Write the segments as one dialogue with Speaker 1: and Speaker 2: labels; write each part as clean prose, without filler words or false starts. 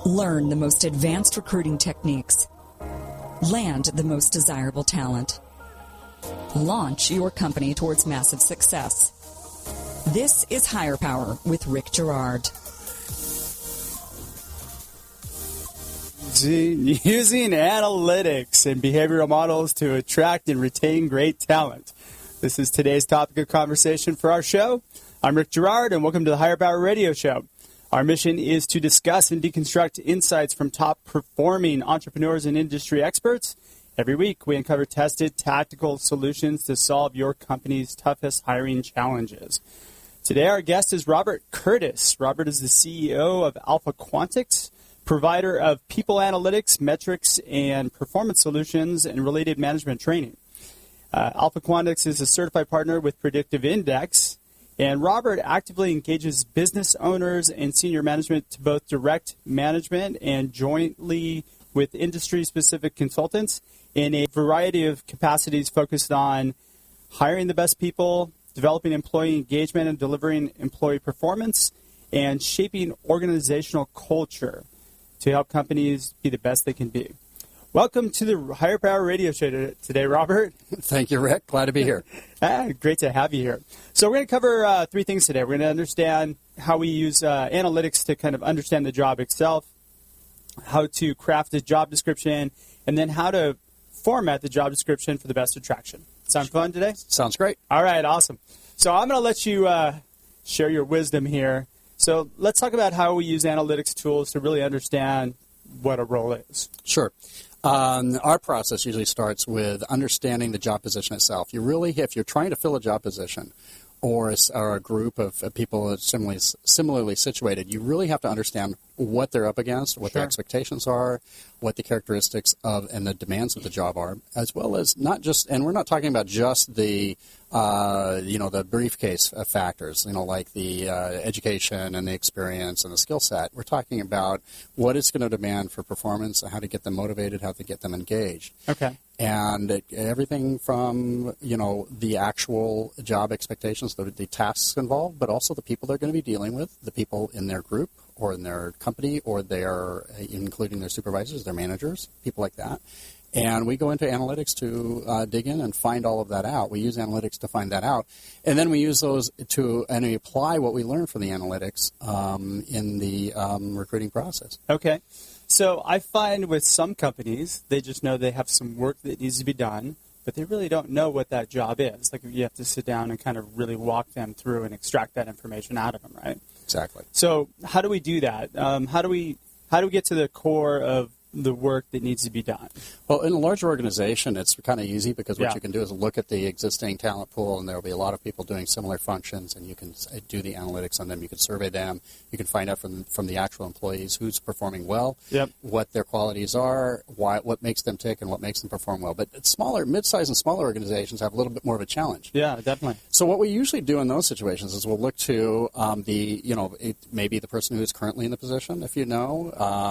Speaker 1: Learn the most advanced recruiting techniques. Land the most desirable talent. Launch your company towards massive success. This is Hire Power with Rick Girard.
Speaker 2: Using analytics and behavioral models to attract and retain great talent. This is today's topic of conversation for our show. I'm Rick Girard, and welcome to the Hire Power Radio Show. Our mission is to discuss and deconstruct insights from top-performing entrepreneurs and industry experts. Every week, we uncover tested, tactical solutions to solve your company's toughest hiring challenges. Today, our guest is Robert Curtis. Robert is the CEO of Alpha Quantix, provider of people analytics, metrics, and performance solutions and related management training. Alpha Quantix is a certified partner with Predictive Index, and Robert actively engages business owners and senior management to both direct management and jointly with industry-specific consultants in a variety of capacities focused on hiring the best people, developing employee engagement and delivering employee performance, and shaping organizational culture to help companies be the best they can be. Welcome to the Hire Power Radio Show today, Robert.
Speaker 3: Thank you, Rick. Glad to be here.
Speaker 2: Great to have you here. So we're going to cover three things today. We're going to understand how we use analytics to kind of understand the job itself, how to craft a job description, and then how to format the job description for the best attraction. Sound fun today?
Speaker 3: Sounds great.
Speaker 2: All right, awesome. So I'm going to let you share your wisdom here. So let's talk about how we use analytics tools to really understand what a role is.
Speaker 3: Sure. Our process usually starts with understanding the job position itself. If you're trying to fill a job position or a group of people similarly situated, you really have to understand what they're up against, what their expectations are, what the characteristics of and the demands of the job are, as well as not just, and we're not talking about just the the briefcase factors, like the education and the experience and the skill set. We're talking about what it's going to demand for performance, how to get them motivated, how to get them engaged.
Speaker 2: Okay.
Speaker 3: And everything from, the actual job expectations, the tasks involved, but also the people they're going to be dealing with, the people in their group or in their company or including their supervisors, their managers, people like that. And we go into analytics to dig in and find all of that out. We use analytics to find that out. And then we use those and we apply what we learn from the analytics in the recruiting process.
Speaker 2: Okay. So I find with some companies, they just know they have some work that needs to be done, but they really don't know what that job is. Like you have to sit down and kind of really walk them through and extract that information out of them, right?
Speaker 3: Exactly.
Speaker 2: So how do we do that? How do we get to the core of the work that needs to be done?
Speaker 3: Well, in a large organization, it's kind of easy because what you can do is look at the existing talent pool, and there will be a lot of people doing similar functions, and you can do the analytics on them. You can survey them. You can find out from the actual employees who's performing well, what their qualities are, what makes them tick, and what makes them perform well. But mid-sized and smaller organizations have a little bit more of a challenge.
Speaker 2: Yeah, definitely.
Speaker 3: So what we usually do in those situations is we'll look to maybe the person who's currently in the position, if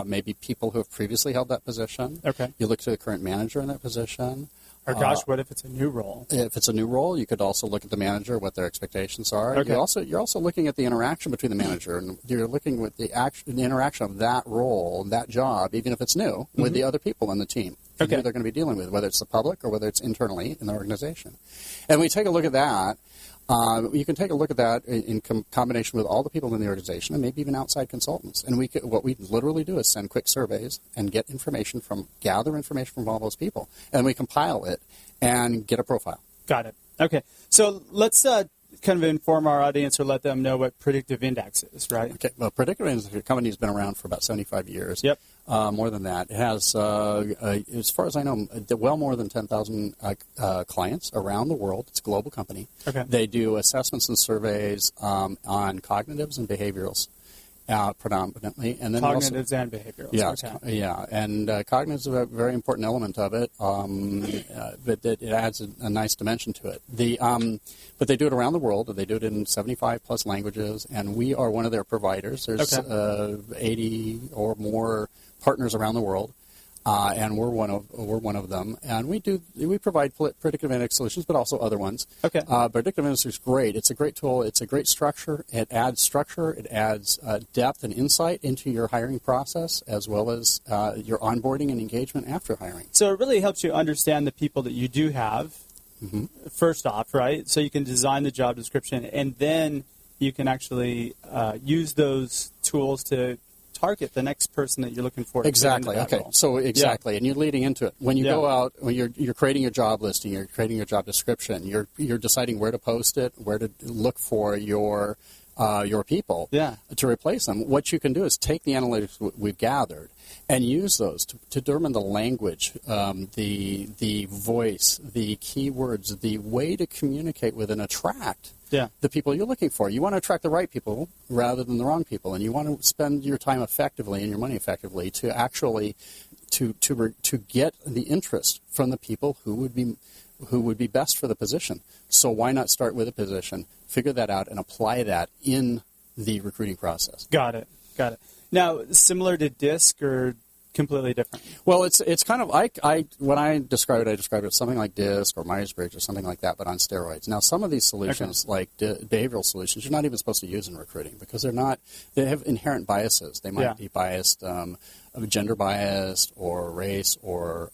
Speaker 3: maybe people who have previously held that position.
Speaker 2: Okay.
Speaker 3: You look to the current manager in that position.
Speaker 2: Or what if it's a new role?
Speaker 3: If it's a new role, you could also look at the manager, what their expectations are.
Speaker 2: Okay.
Speaker 3: You're also looking at the interaction between the manager, and you're looking with the interaction of that role, that job, even if it's new, with the other people in the team. Who they're going to be dealing with, whether it's the public or whether it's internally in the organization. And we take a look at that. You can take a look at that in combination with all the people in the organization and maybe even outside consultants. And what we literally do is send quick surveys and gather information from all those people. And we compile it and get a profile.
Speaker 2: Got it. Okay. So let's kind of inform our audience or let them know what Predictive Index is, right?
Speaker 3: Okay. Well, Predictive Index, the company has been around for about 75 years.
Speaker 2: Yep.
Speaker 3: More than that. It has, as far as I know, well more than 10,000 clients around the world. It's a global company. Okay. They do assessments and surveys on cognitives and behaviorals predominantly. And then
Speaker 2: cognitives and behaviorals.
Speaker 3: Yeah,
Speaker 2: okay.
Speaker 3: Yeah. And cognitives is a very important element of it, but it adds a nice dimension to it. But they do it around the world. They do it in 75-plus languages, and we are one of their providers. There's 80 or more partners around the world. and we're one of them. And we provide predictive analytics solutions, but also other ones.
Speaker 2: Okay.
Speaker 3: Predictive analytics is great. It's a great tool. It's a great structure. It adds structure. It adds depth and insight into your hiring process, as well as your onboarding and engagement after hiring.
Speaker 2: So it really helps you understand the people that you do have. First off, right? So you can design the job description, and then you can actually use those tools to target the next person that you're looking for.
Speaker 3: Exactly. Okay.
Speaker 2: Role.
Speaker 3: So exactly, and you're leading into it. When you go out, when you're creating your job listing, you're creating your job description. You're deciding where to post it, where to look for your people to replace them. What you can do is take the analytics we've gathered and use those to determine the language, the voice, the keywords, the way to communicate with and attract the people you're looking for. You want to attract the right people rather than the wrong people, and you want to spend your time effectively and your money effectively to actually to get the interest from the people who would be best for the position. So why not start with a position, figure that out, and apply that in the recruiting process? Got it.
Speaker 2: Now, similar to DISC or completely different?
Speaker 3: Well, it's kind of when I describe it as something like DISC or Myers-Briggs or something like that, but on steroids. Now, some of these solutions, like behavioral solutions, you're not even supposed to use in recruiting because they have inherent biases. They might be biased, gender biased, or race, or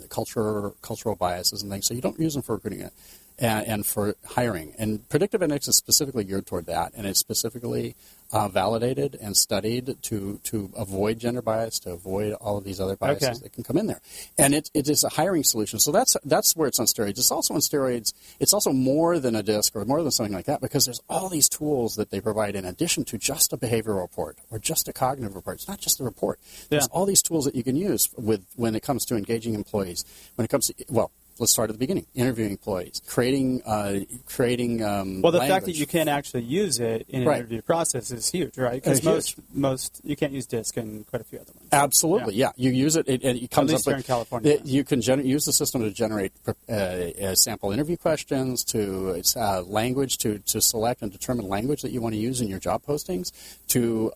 Speaker 3: cultural biases and things. So you don't use them for recruiting and for hiring. And predictive analytics is specifically geared toward that, and it's specifically validated and studied to avoid gender bias, to avoid all of these other biases that can come in there. And it is a hiring solution. So that's where it's on steroids. It's also on steroids. It's also more than a DISC or more than something like that, because there's all these tools that they provide in addition to just a behavioral report or just a cognitive report. It's not just a report. There's all these tools that you can use when it comes to engaging employees. When it comes to, let's start at the beginning. Interviewing employees, creating
Speaker 2: the
Speaker 3: language.
Speaker 2: Fact that you can actually use it in an interview process is huge, right? Because most you can't use DISC and quite a few other ones.
Speaker 3: Absolutely, yeah. You use it. It comes
Speaker 2: at least
Speaker 3: up
Speaker 2: here in California.
Speaker 3: You can use the system to generate sample interview questions, to language, to select and determine language that you want to use in your job postings, to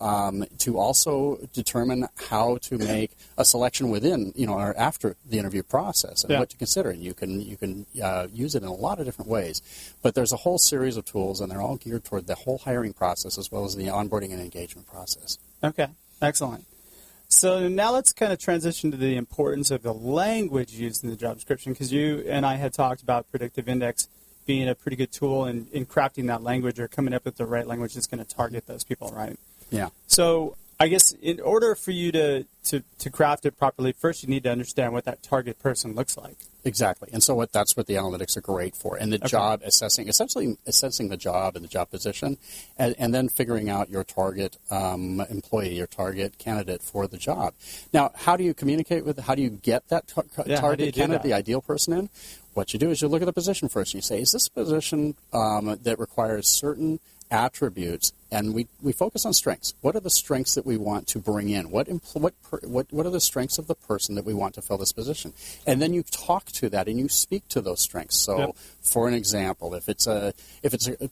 Speaker 3: also determine how to make a selection within, or after the interview process and what to consider. And you can use it in a lot of different ways. But there's a whole series of tools, and they're all geared toward the whole hiring process as well as the onboarding and engagement process.
Speaker 2: Okay, excellent. So now let's kind of transition to the importance of the language used in the job description, because you and I had talked about Predictive Index being a pretty good tool in crafting that language or coming up with the right language that's going to target those people, right?
Speaker 3: Yeah.
Speaker 2: So I guess in order for you to craft it properly, first you need to understand what that target person looks like.
Speaker 3: Exactly. And so that's what the analytics are great for. And the job assessing, essentially assessing the job and the job position, and then figuring out your target employee, your target candidate for the job. Now, how do you communicate how do you get that target candidate, the ideal person in? What you do is you look at the position first and you say, is this a position that requires certain attributes, and we focus on strengths. What are the strengths that we want to bring in? What are the strengths of the person that we want to fill this position? And then you talk to that and you speak to those strengths. So, for an example, if it's a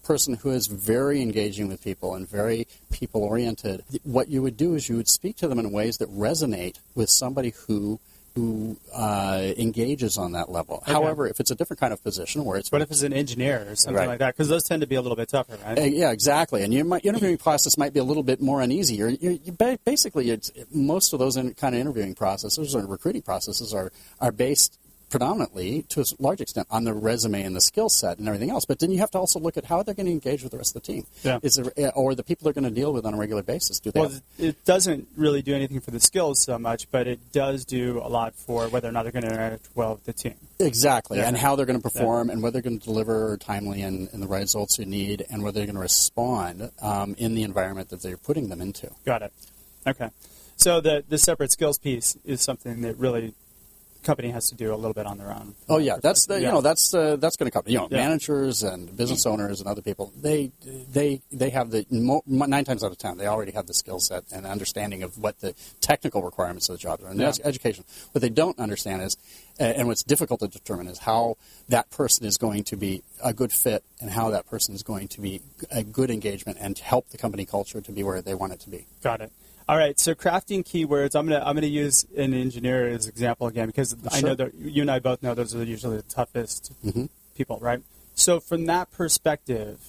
Speaker 3: person who is very engaging with people and very people oriented, what you would do is you would speak to them in ways that resonate with somebody who engages on that level. Okay. However, if it's a different kind of position where it's...
Speaker 2: What if it's an engineer or something like that? Because those tend to be a little bit tougher, right?
Speaker 3: Yeah, exactly. And your interviewing process might be a little bit more uneasy. Basically, most of those kind of interviewing processes or recruiting processes are based predominantly, to a large extent, on the resume and the skill set and everything else. But then you have to also look at how they're going to engage with the rest of the team. Yeah. Or the people they're going to deal with on a regular basis.
Speaker 2: It doesn't really do anything for the skills so much, but it does do a lot for whether or not they're going to interact well with the team.
Speaker 3: Exactly, and how they're going to perform and whether they're going to deliver timely and the right results you need, and whether they're going to respond in the environment that they're putting them into.
Speaker 2: Got it. Okay. So the separate skills piece is something that really company has to do a little bit on their own.
Speaker 3: Oh yeah, that's going to come. Managers and business owners and other people, they have the 9 times out of 10 they already have the skill set and understanding of what the technical requirements of the job are, and that's education. What they don't understand is, and what's difficult to determine is how that person is going to be a good fit and how that person is going to be a good engagement and help the company culture to be where they want it to be.
Speaker 2: Got it. All right, so crafting keywords. I'm gonna use an engineer as example again because I know that you and I both know those are usually the toughest people, right? So from that perspective,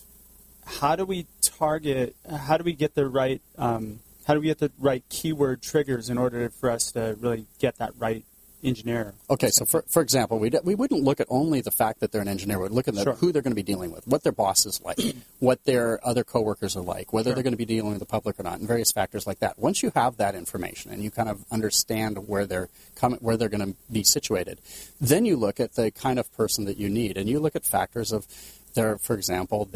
Speaker 2: how do we target? How do we get the right? How do we get the right keyword triggers in order for us to really get that right engineer?
Speaker 3: Okay, so for example, we wouldn't look at only the fact that they're an engineer. We'd look at who they're going to be dealing with, what their boss is like, what their other coworkers are like, whether they're going to be dealing with the public or not, and various factors like that. Once you have that information and you kind of understand where they're going to be situated, then you look at the kind of person that you need, and you look at factors of for example,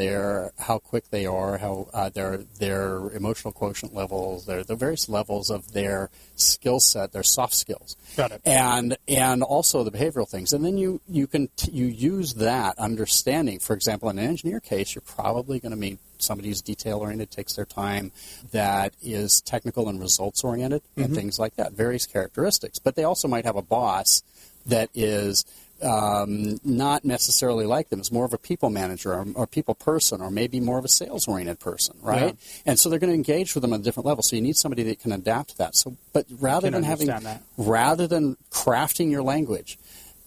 Speaker 3: how quick they are, how their emotional quotient levels, the various levels of their skill set, their soft skills.
Speaker 2: Got it.
Speaker 3: And also the behavioral things. And then you use that understanding. For example, in an engineer case, you're probably going to meet somebody who's detail-oriented, takes their time, that is technical and results-oriented, and things like that, various characteristics. But they also might have a boss that is not necessarily like them. It's more of a people manager or people person, or maybe more of a sales-oriented person, right? Yeah. And so they're going to engage with them at a different level. So you need somebody that can adapt to that. So, but rather than crafting your language,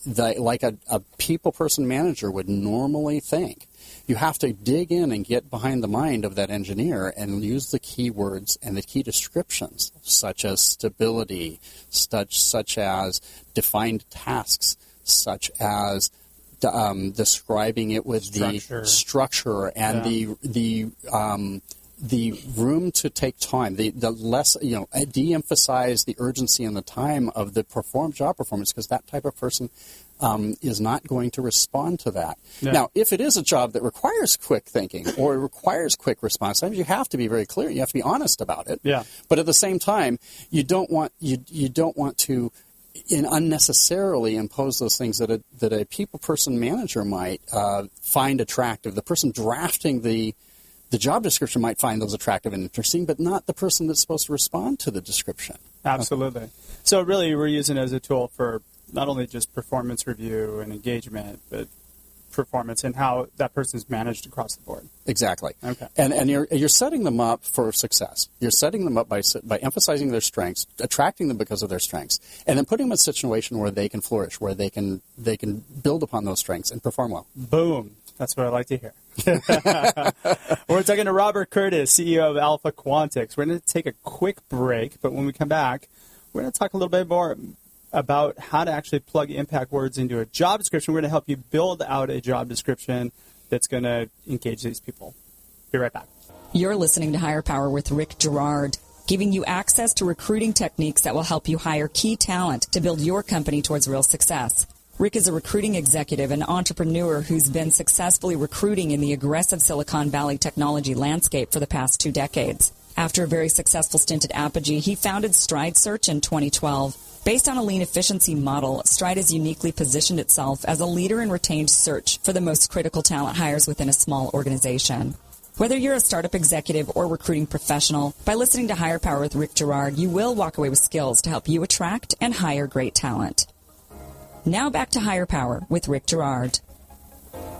Speaker 3: like a people person manager would normally think, you have to dig in and get behind the mind of that engineer and use the keywords and the key descriptions, such as stability, such as defined tasks, such as describing it with the structure and the room to take time, the less, de-emphasize the urgency and the time of the job performance, because that type of person is not going to respond to that. Yeah. Now, if it is a job that requires quick thinking or requires quick response times, you have to be very clear. You have to be honest about it. Yeah. But at the same time, you don't want to unnecessarily impose those things that a people person manager might find attractive. The person drafting the job description might find those attractive and interesting, but not the person that's supposed to respond to the description.
Speaker 2: Absolutely. So really we're using it as a tool for not only just performance review and engagement, but performance and how that person's managed across the board.
Speaker 3: Exactly. Okay. And you're setting them up for success. You're setting them up by emphasizing their strengths, attracting them because of their strengths, and then putting them in a situation where they can flourish, where they can build upon those strengths and perform well.
Speaker 2: Boom. That's what I like to hear. We're talking to Robert Curtis, CEO of Alpha Quantix. We're going to take a quick break, but when we come back, we're going to talk a little bit more about how to actually plug impact words into a job description. We're going to help you build out a job description that's going to engage these people. Be right back.
Speaker 1: You're listening to Higher Power with Rick Girard, giving you access to recruiting techniques that will help you hire key talent to build your company towards real success. Rick is a recruiting executive and entrepreneur who's been successfully recruiting in the aggressive Silicon Valley technology landscape for the past 2 decades. After a very successful stint at Apogee, he founded Stride Search in 2012. Based on a lean efficiency model, Stride has uniquely positioned itself as a leader in retained search for the most critical talent hires within a small organization. Whether you're a startup executive or recruiting professional, by listening to Higher Power with Rick Girard, you will walk away with skills to help you attract and hire great talent. Now back to Higher Power with Rick Girard.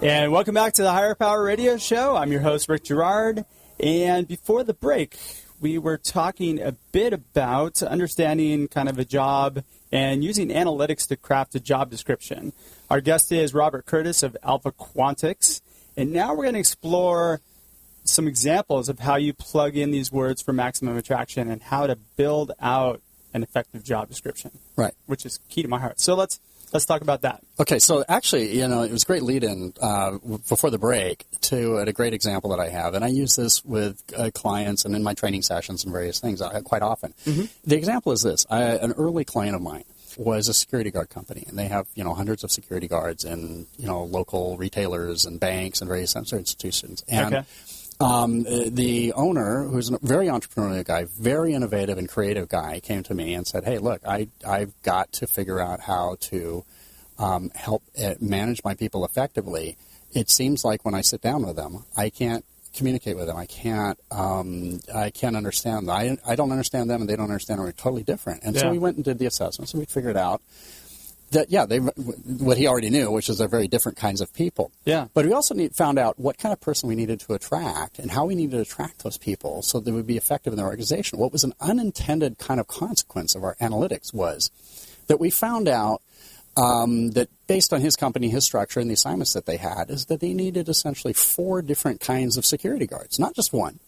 Speaker 2: And welcome back to the Higher Power Radio Show. I'm your host, Rick Girard. And before the break, we were talking a bit about understanding kind of a job and using analytics to craft a job description. Our guest is Robert Curtis of Alpha Quantix. And now we're going to explore some examples of how you plug in these words for maximum attraction and how to build out an effective job description.
Speaker 3: Right.
Speaker 2: Which is key to my heart. So let's talk about that.
Speaker 3: Okay, so actually, it was a great lead-in before the break to a great example that I have, and I use this with clients and in my training sessions and various things quite often. Mm-hmm. The example is this. An early client of mine was a security guard company, and they have hundreds of security guards in local retailers and banks and various institutions. And okay. The owner, who's a very entrepreneurial guy, very innovative and creative guy, came to me and said, hey, look, I've got to figure out how to help manage my people effectively. It seems like when I sit down with them, I can't communicate with them. I can't understand them. I don't understand them, and they don't understand them. We're totally different. And so we went and did the assessments, and we figured out what he already knew, which is they're very different kinds of people.
Speaker 2: Yeah.
Speaker 3: But we also found out what kind of person we needed to attract and how we needed to attract those people so they would be effective in their organization. What was an unintended kind of consequence of our analytics was that we found out that based on his company, his structure, and the assignments that they had, is that they needed essentially 4 different kinds of security guards, not just one.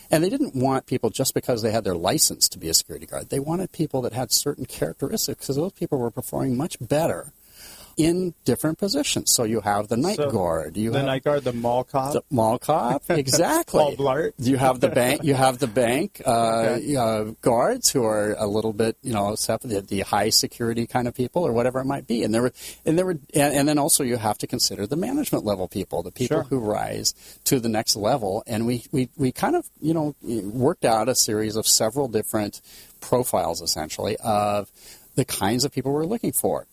Speaker 3: And they didn't want people just because they had their license to be a security guard. They wanted people that had certain characteristics because those people were performing much better in different positions. So you have the night guard. The
Speaker 2: night guard, the mall cop.
Speaker 3: The mall cop, exactly.
Speaker 2: Paul Blart.
Speaker 3: You have the bank. You have the bank guards who are a little bit, separate, the high security kind of people or whatever it might be. And then also you have to consider the management level people, the people who rise to the next level. And we kind of worked out a series of several different profiles essentially of the kinds of people we're looking for.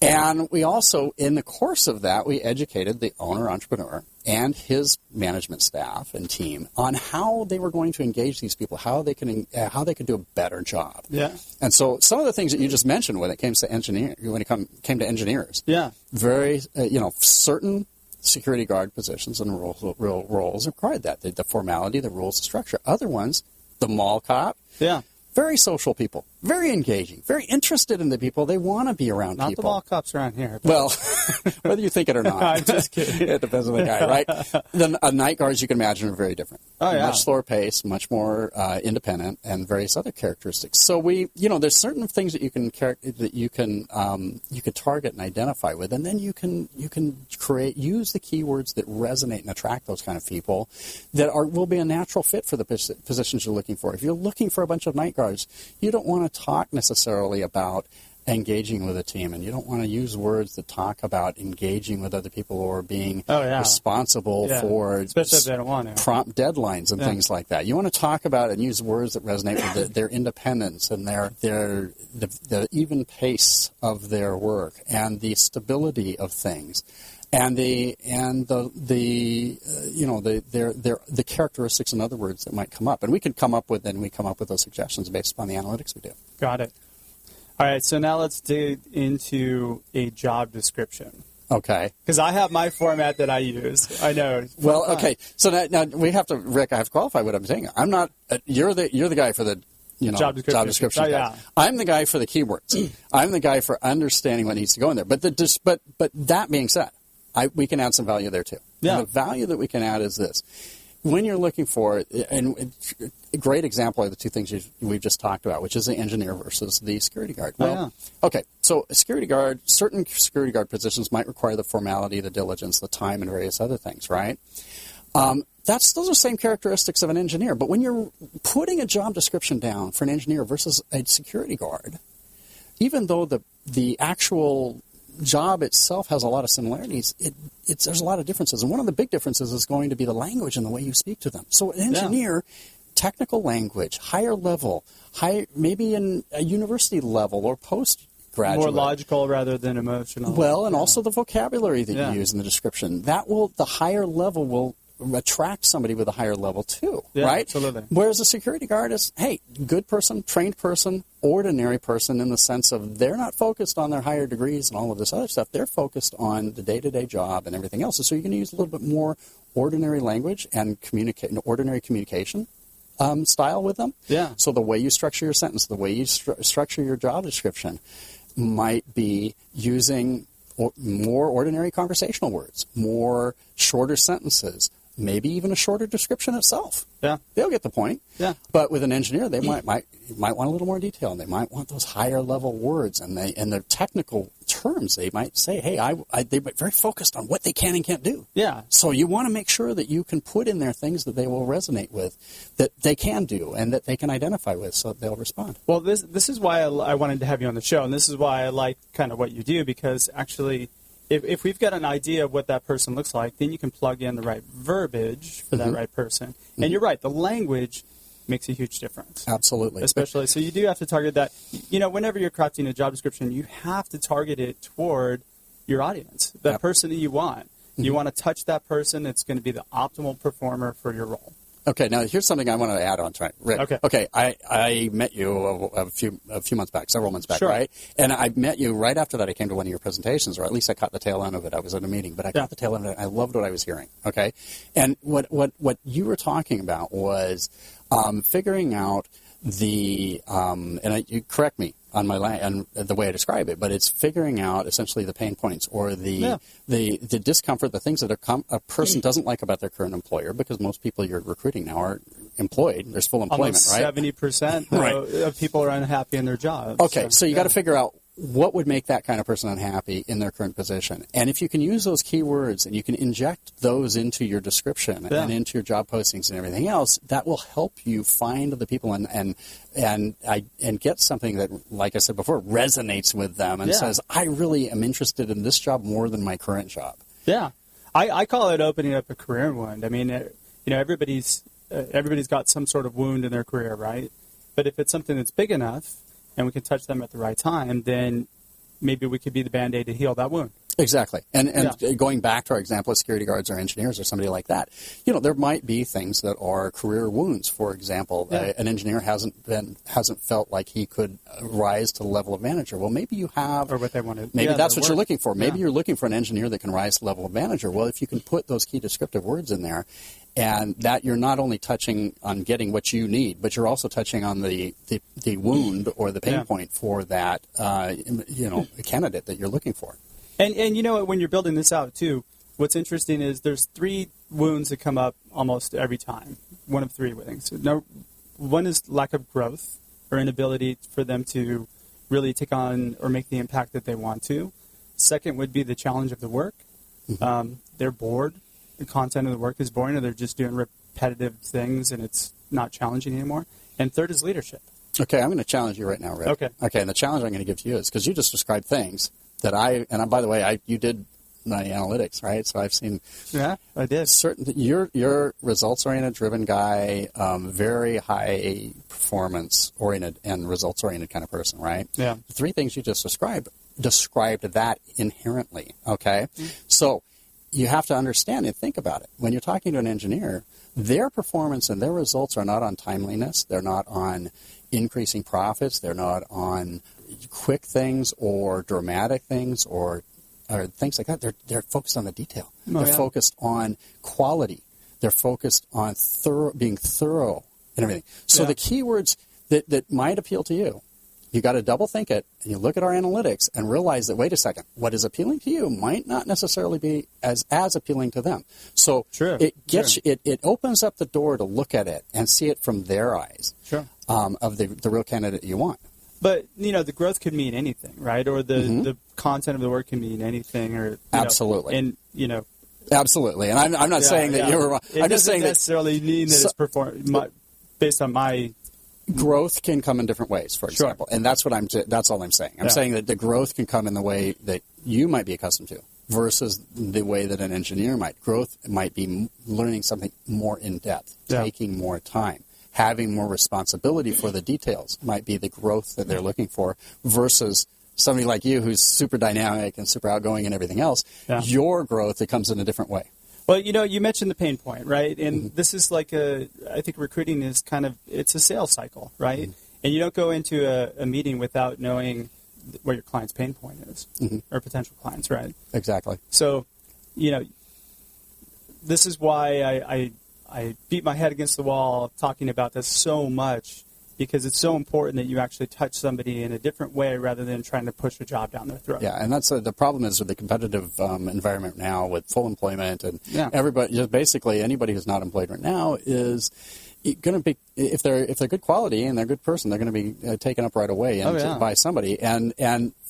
Speaker 3: And we also, in the course of that, we educated the owner-entrepreneur and his management staff and team on how they were going to engage these people, how they could do a better job.
Speaker 2: Yeah.
Speaker 3: And so some of the things that you just mentioned when it came to engineers, very certain security guard positions and roles required that the formality, the rules, the structure. Other ones, the mall cop.
Speaker 2: Yeah.
Speaker 3: Very social people, very engaging, very interested in the people. They want to be around
Speaker 2: not
Speaker 3: people.
Speaker 2: Not the mall cops around here.
Speaker 3: Well, whether you think it or not.
Speaker 2: I'm just kidding.
Speaker 3: It depends on the guy, right? The night guards, you can imagine, are very different.
Speaker 2: Oh, yeah.
Speaker 3: Much slower pace, much more independent, and various other characteristics. So there's certain things that you can target and identify with, and then you can use the keywords that resonate and attract those kind of people that will be a natural fit for the positions you're looking for. If you're looking for a bunch of night guards, you don't want to talk necessarily about engaging with a team, and you don't want to use words that talk about engaging with other people or being responsible for
Speaker 2: especially if they don't want to.
Speaker 3: Prompt deadlines and things like that. You want to talk about and use words that resonate with their independence and the even pace of their work and the stability of things. And the characteristics, in other words, that might come up, and we come up with those suggestions based upon the analytics we do.
Speaker 2: Got it. All right, so now let's dig into a job description.
Speaker 3: Okay.
Speaker 2: Because I have my format that I use. I know.
Speaker 3: Well, okay. So now we have to, Rick. I have to qualify what I'm saying. I'm not. You're the guy for the job description.
Speaker 2: Oh, yeah.
Speaker 3: I'm the guy for the keywords. I'm the guy for understanding what needs to go in there. But that being said, we can add some value there too.
Speaker 2: Yeah.
Speaker 3: And the value that we can add is this. When you're looking for, and a great example are the two things we've just talked about, which is the engineer versus the security guard. Well, okay, so certain security guard positions might require the formality, the diligence, the time, and various other things, right? Those are the same characteristics of an engineer. But when you're putting a job description down for an engineer versus a security guard, even though the actual job itself has a lot of similarities, there's a lot of differences. And one of the big differences is going to be the language and the way you speak to them. So an engineer, technical language, higher level, maybe in a university level or postgraduate.
Speaker 2: More logical rather than emotional.
Speaker 3: Well, and also the vocabulary that you use in the description. The higher level will attract somebody with a higher level too, right?
Speaker 2: Absolutely.
Speaker 3: Whereas a security guard is, hey, good person, trained person, ordinary person in the sense of they're not focused on their higher degrees and all of this other stuff. They're focused on the day-to-day job and everything else. And so you're going to use a little bit more ordinary language and ordinary communication style with them.
Speaker 2: Yeah.
Speaker 3: So the way you structure your sentence, the way you structure your job description might be using more ordinary conversational words, more shorter sentences, maybe even a shorter description itself.
Speaker 2: Yeah.
Speaker 3: They'll get the point.
Speaker 2: Yeah.
Speaker 3: But with an engineer, they might want a little more detail, and they might want those higher level words and their technical terms. They might say, hey, they're very focused on what they can and can't do.
Speaker 2: Yeah.
Speaker 3: So you want to make sure that you can put in there things that they will resonate with, that they can do and that they can identify with, so that they'll respond.
Speaker 2: Well, this is why I wanted to have you on the show, and this is why I like kind of what you do, because actually, if we've got an idea of what that person looks like, then you can plug in the right verbiage for that right person. Mm-hmm. And you're right, the language makes a huge difference.
Speaker 3: Absolutely.
Speaker 2: Especially, so you do have to target that. Whenever you're crafting a job description, you have to target it toward your audience, that person that you want. Mm-hmm. You want to touch that person. It's going to be the optimal performer for your role.
Speaker 3: Okay, now here's something I want to add on to it, Rick.
Speaker 2: Okay.
Speaker 3: I met you a few months back, several months back,
Speaker 2: Sure.
Speaker 3: right? And I met you right after that. I came to one of your presentations, or at least I caught the tail end of it. I was at a meeting, but I caught the tail end of it. I loved what I was hearing. Okay, and what you were talking about was figuring out the you correct me on on the way I describe it, but it's figuring out essentially the pain points or the discomfort, the things that a person doesn't like about their current employer, because most people you're recruiting now are employed. There's full employment,
Speaker 2: Almost
Speaker 3: right?
Speaker 2: 70%
Speaker 3: Right.
Speaker 2: of people are unhappy in their jobs.
Speaker 3: Okay, so you got to figure out what would make that kind of person unhappy in their current position. And if you can use those keywords and you can inject those into your description and into your job postings and everything else, that will help you find the people and get something that, like I said before, resonates with them and says, I really am interested in this job more than my current job.
Speaker 2: Yeah. I call it opening up a career wound. I mean, everybody's got some sort of wound in their career, right? But if it's something that's big enough, and we can touch them at the right time, then maybe we could be the Band-Aid to heal that wound.
Speaker 3: Exactly. And going back to our example of security guards or engineers or somebody like that, there might be things that are career wounds. For example, an engineer hasn't felt like he could rise to the level of manager. Well, maybe you have,
Speaker 2: or what they wanted.
Speaker 3: Maybe that's what you're looking for. Maybe you're looking for an engineer that can rise to the level of manager. Well, if you can put those key descriptive words in there, and that you're not only touching on getting what you need, but you're also touching on the wound or the pain point for that candidate that you're looking for.
Speaker 2: And you know, when you're building this out too, what's interesting is there's 3 wounds that come up almost every time. One of 3 things. One is lack of growth or inability for them to really take on or make the impact that they want to. Second would be the challenge of the work. Mm-hmm. They're bored. The content of the work is boring, or they're just doing repetitive things and it's not challenging anymore. And third is leadership.
Speaker 3: Okay, I'm going to challenge you right now, Rick. Okay, and the challenge I'm going to give to you is, because you just described things that by the way, you did my analytics, right? So I've seen.
Speaker 2: Yeah, I did.
Speaker 3: You're results-oriented, driven guy, very high performance-oriented and results-oriented kind of person, right?
Speaker 2: Yeah.
Speaker 3: The 3 things you just described that inherently, okay? Mm-hmm. So you have to understand and think about it. When you're talking to an engineer, their performance and their results are not on timeliness. They're not on increasing profits. They're not on quick things or dramatic things or things like that. They're focused on the detail. They're focused on quality. They're focused on being thorough and everything. So the keywords that might appeal to you, you got to double think it, and you look at our analytics and realize that, wait a second, what is appealing to you might not necessarily be as appealing to them. So it opens up the door to look at it and see it from their eyes of the real candidate you want.
Speaker 2: But, the growth could mean anything, right? Or the content of the work can mean anything. Or
Speaker 3: Absolutely.
Speaker 2: Absolutely.
Speaker 3: And I'm not saying that you were wrong. I'm just saying
Speaker 2: that it doesn't necessarily mean that it's based on my...
Speaker 3: Growth can come in different ways, for example. And that's all I'm saying. I'm saying that the growth can come in the way that you might be accustomed to versus the way that an engineer might. Growth might be learning something more in depth, taking more time. Having more responsibility for the details might be the growth that they're looking for versus somebody like you who's super dynamic and super outgoing and everything else. Yeah. Your growth, it comes in a different way.
Speaker 2: Well, you mentioned the pain point, right? And this is like I think recruiting is it's a sales cycle, right? Mm-hmm. And you don't go into a meeting without knowing what your client's pain point is, or potential clients, right?
Speaker 3: Exactly.
Speaker 2: So, this is why I beat my head against the wall talking about this so much, because it's so important that you actually touch somebody in a different way rather than trying to push a job down their throat.
Speaker 3: Yeah, and that's the problem is with the competitive environment now with full employment and everybody, just basically anybody who's not employed right now is going to be, if they're good quality and they're a good person, they're going to be taken up right away by somebody. And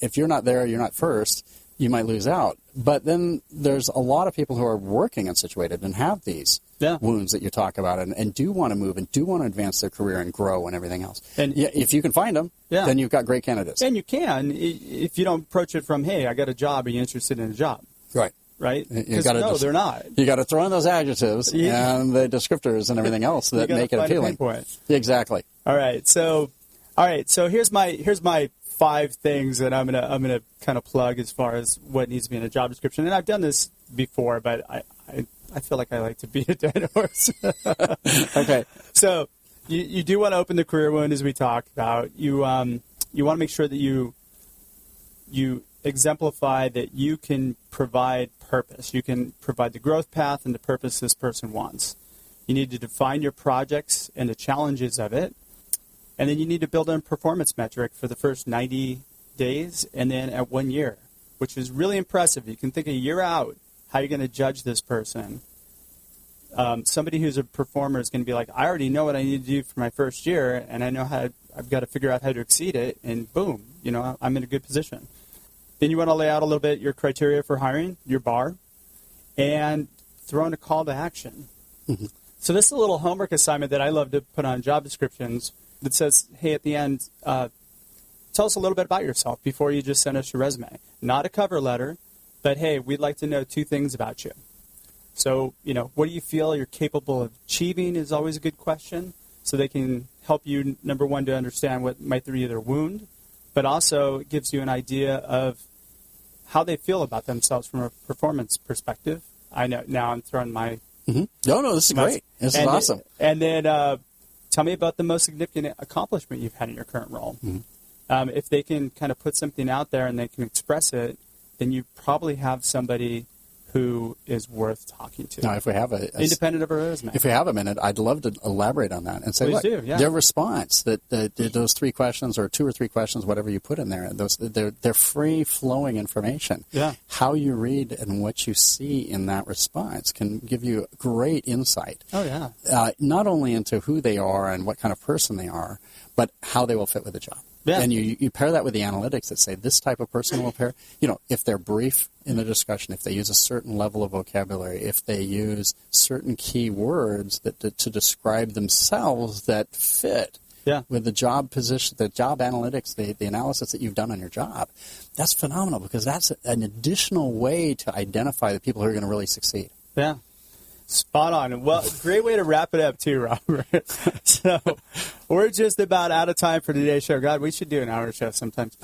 Speaker 3: if you're not there, you're not first, you might lose out. But then there's a lot of people who are working and situated and have these wounds that you talk about and do want to move and do want to advance their career and grow and everything else. And if you can find them, then you've got great candidates.
Speaker 2: And you can, if you don't approach it from, hey, I got a job, are you interested in a job?
Speaker 3: Right.
Speaker 2: Right? Because they're not.
Speaker 3: You got to throw in those adjectives and the descriptors and everything else that make it appealing. Exactly.
Speaker 2: All right. So here's my 5 things that I'm gonna kind of plug as far as what needs to be in a job description. And I've done this before, but I feel like I like to beat a dead horse.
Speaker 3: Okay.
Speaker 2: So you do want to open the career wound, as we talked about. You want to make sure that you exemplify that you can provide purpose. You can provide the growth path and the purpose this person wants. You need to define your projects and the challenges of it. And then you need to build a performance metric for the first 90 days and then at 1 year, which is really impressive. You can think a year out how you're going to judge this person. Somebody who's a performer is going to be like, I already know what I need to do for my first year, and I know I've got to figure out how to exceed it, and boom, I'm in a good position. Then you want to lay out a little bit your criteria for hiring, your bar, and throw in a call to action.
Speaker 3: Mm-hmm.
Speaker 2: So this is a little homework assignment that I love to put on job descriptions that says, hey, at the end, tell us a little bit about yourself before you just send us your resume. Not a cover letter, but hey, we'd like to know 2 things about you. So, what do you feel you're capable of achieving is always a good question. So they can help you, number one, to understand what might be their wound, but also it gives you an idea of how they feel about themselves from a performance perspective. I know now I'm throwing my...
Speaker 3: Mm-hmm. No, this is great. This is awesome.
Speaker 2: And then tell me about the most significant accomplishment you've had in your current role.
Speaker 3: Mm-hmm.
Speaker 2: If they can kind of put something out there and they can express it, then you probably have somebody who is worth talking to.
Speaker 3: Now, if we have
Speaker 2: independent of a resume.
Speaker 3: If we have a minute, I'd love to elaborate on that and say,
Speaker 2: Please do, yeah.
Speaker 3: Their response, that those 3 questions or 2 or 3 questions, whatever you put in there, they're free-flowing information.
Speaker 2: Yeah.
Speaker 3: How you read and what you see in that response can give you great insight.
Speaker 2: Oh, yeah.
Speaker 3: Not only into who they are and what kind of person they are, but how they will fit with the job.
Speaker 2: Yeah.
Speaker 3: And you pair that with the analytics that say this type of person will pair. If they're brief in the discussion, if they use a certain level of vocabulary, if they use certain key words to describe themselves that fit with the job position, the job analytics, the analysis that you've done on your job, that's phenomenal because that's an additional way to identify the people who are going to really succeed.
Speaker 2: Yeah. Spot on. Well, great way to wrap it up, too, Robert. So we're just about out of time for today's show. God, we should do an hour show sometimes.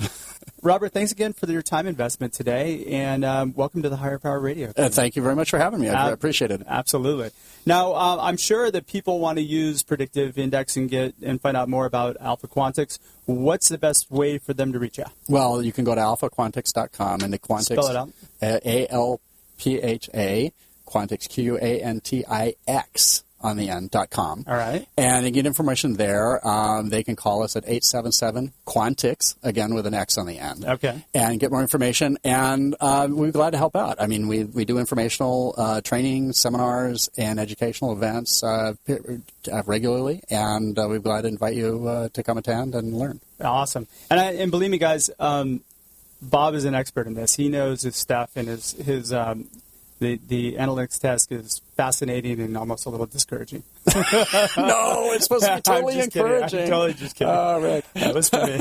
Speaker 2: Robert, thanks again for your time investment today, and welcome to the Higher Power Radio.
Speaker 3: Thank you very much for having me. I appreciate it.
Speaker 2: Absolutely. Now, I'm sure that people want to use predictive index and find out more about Alpha Quantix. What's the best way for them to reach out?
Speaker 3: Well, you can go to alphaquantix.com, and the Quantix...
Speaker 2: Spell it out.
Speaker 3: ALPHA, Quantix, Quantix on the end.com.
Speaker 2: All right.
Speaker 3: And they get information there. They can call us at 877-QUANTIX, again with an X on the end.
Speaker 2: Okay.
Speaker 3: And get more information. And we're glad to help out. I mean, we do informational training, seminars, and educational events regularly. And we're glad to invite you to come attend and learn.
Speaker 2: Awesome. And believe me, guys, Bob is an expert in this. He knows his stuff, and his the analytics test is fascinating and almost a little discouraging.
Speaker 3: No, it's supposed to be totally encouraging.
Speaker 2: I'm totally just kidding.
Speaker 3: Oh, Rick.
Speaker 2: That was for me.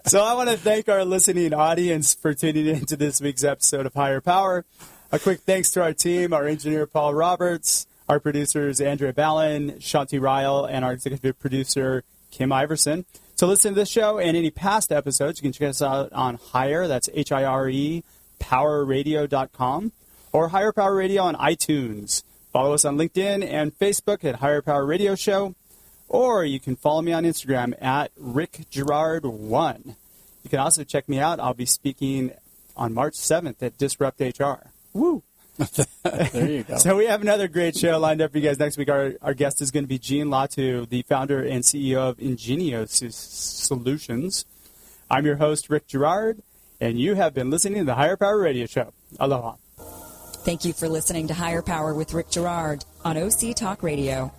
Speaker 2: So I want to thank our listening audience for tuning in to this week's episode of Higher Power. A quick thanks to our team, our engineer, Paul Roberts, our producers, Andrea Ballin, Shanti Ryle, and our executive producer, Kim Iverson. To listen to this show and any past episodes, you can check us out on Higher, that's HIRE, powerradio.com. or Higher Power Radio on iTunes. Follow us on LinkedIn and Facebook at Higher Power Radio Show, or you can follow me on Instagram at RickGerard1. You can also check me out. I'll be speaking on March 7th at Disrupt HR. Woo!
Speaker 3: There you go.
Speaker 2: So we have another great show lined up for you guys next week. Our guest is going to be Gene Latu, the founder and CEO of Ingenious Solutions. I'm your host, Rick Gerard, and you have been listening to the Higher Power Radio Show. Aloha.
Speaker 1: Thank you for listening to Higher Power with Rick Gerard on OC Talk Radio.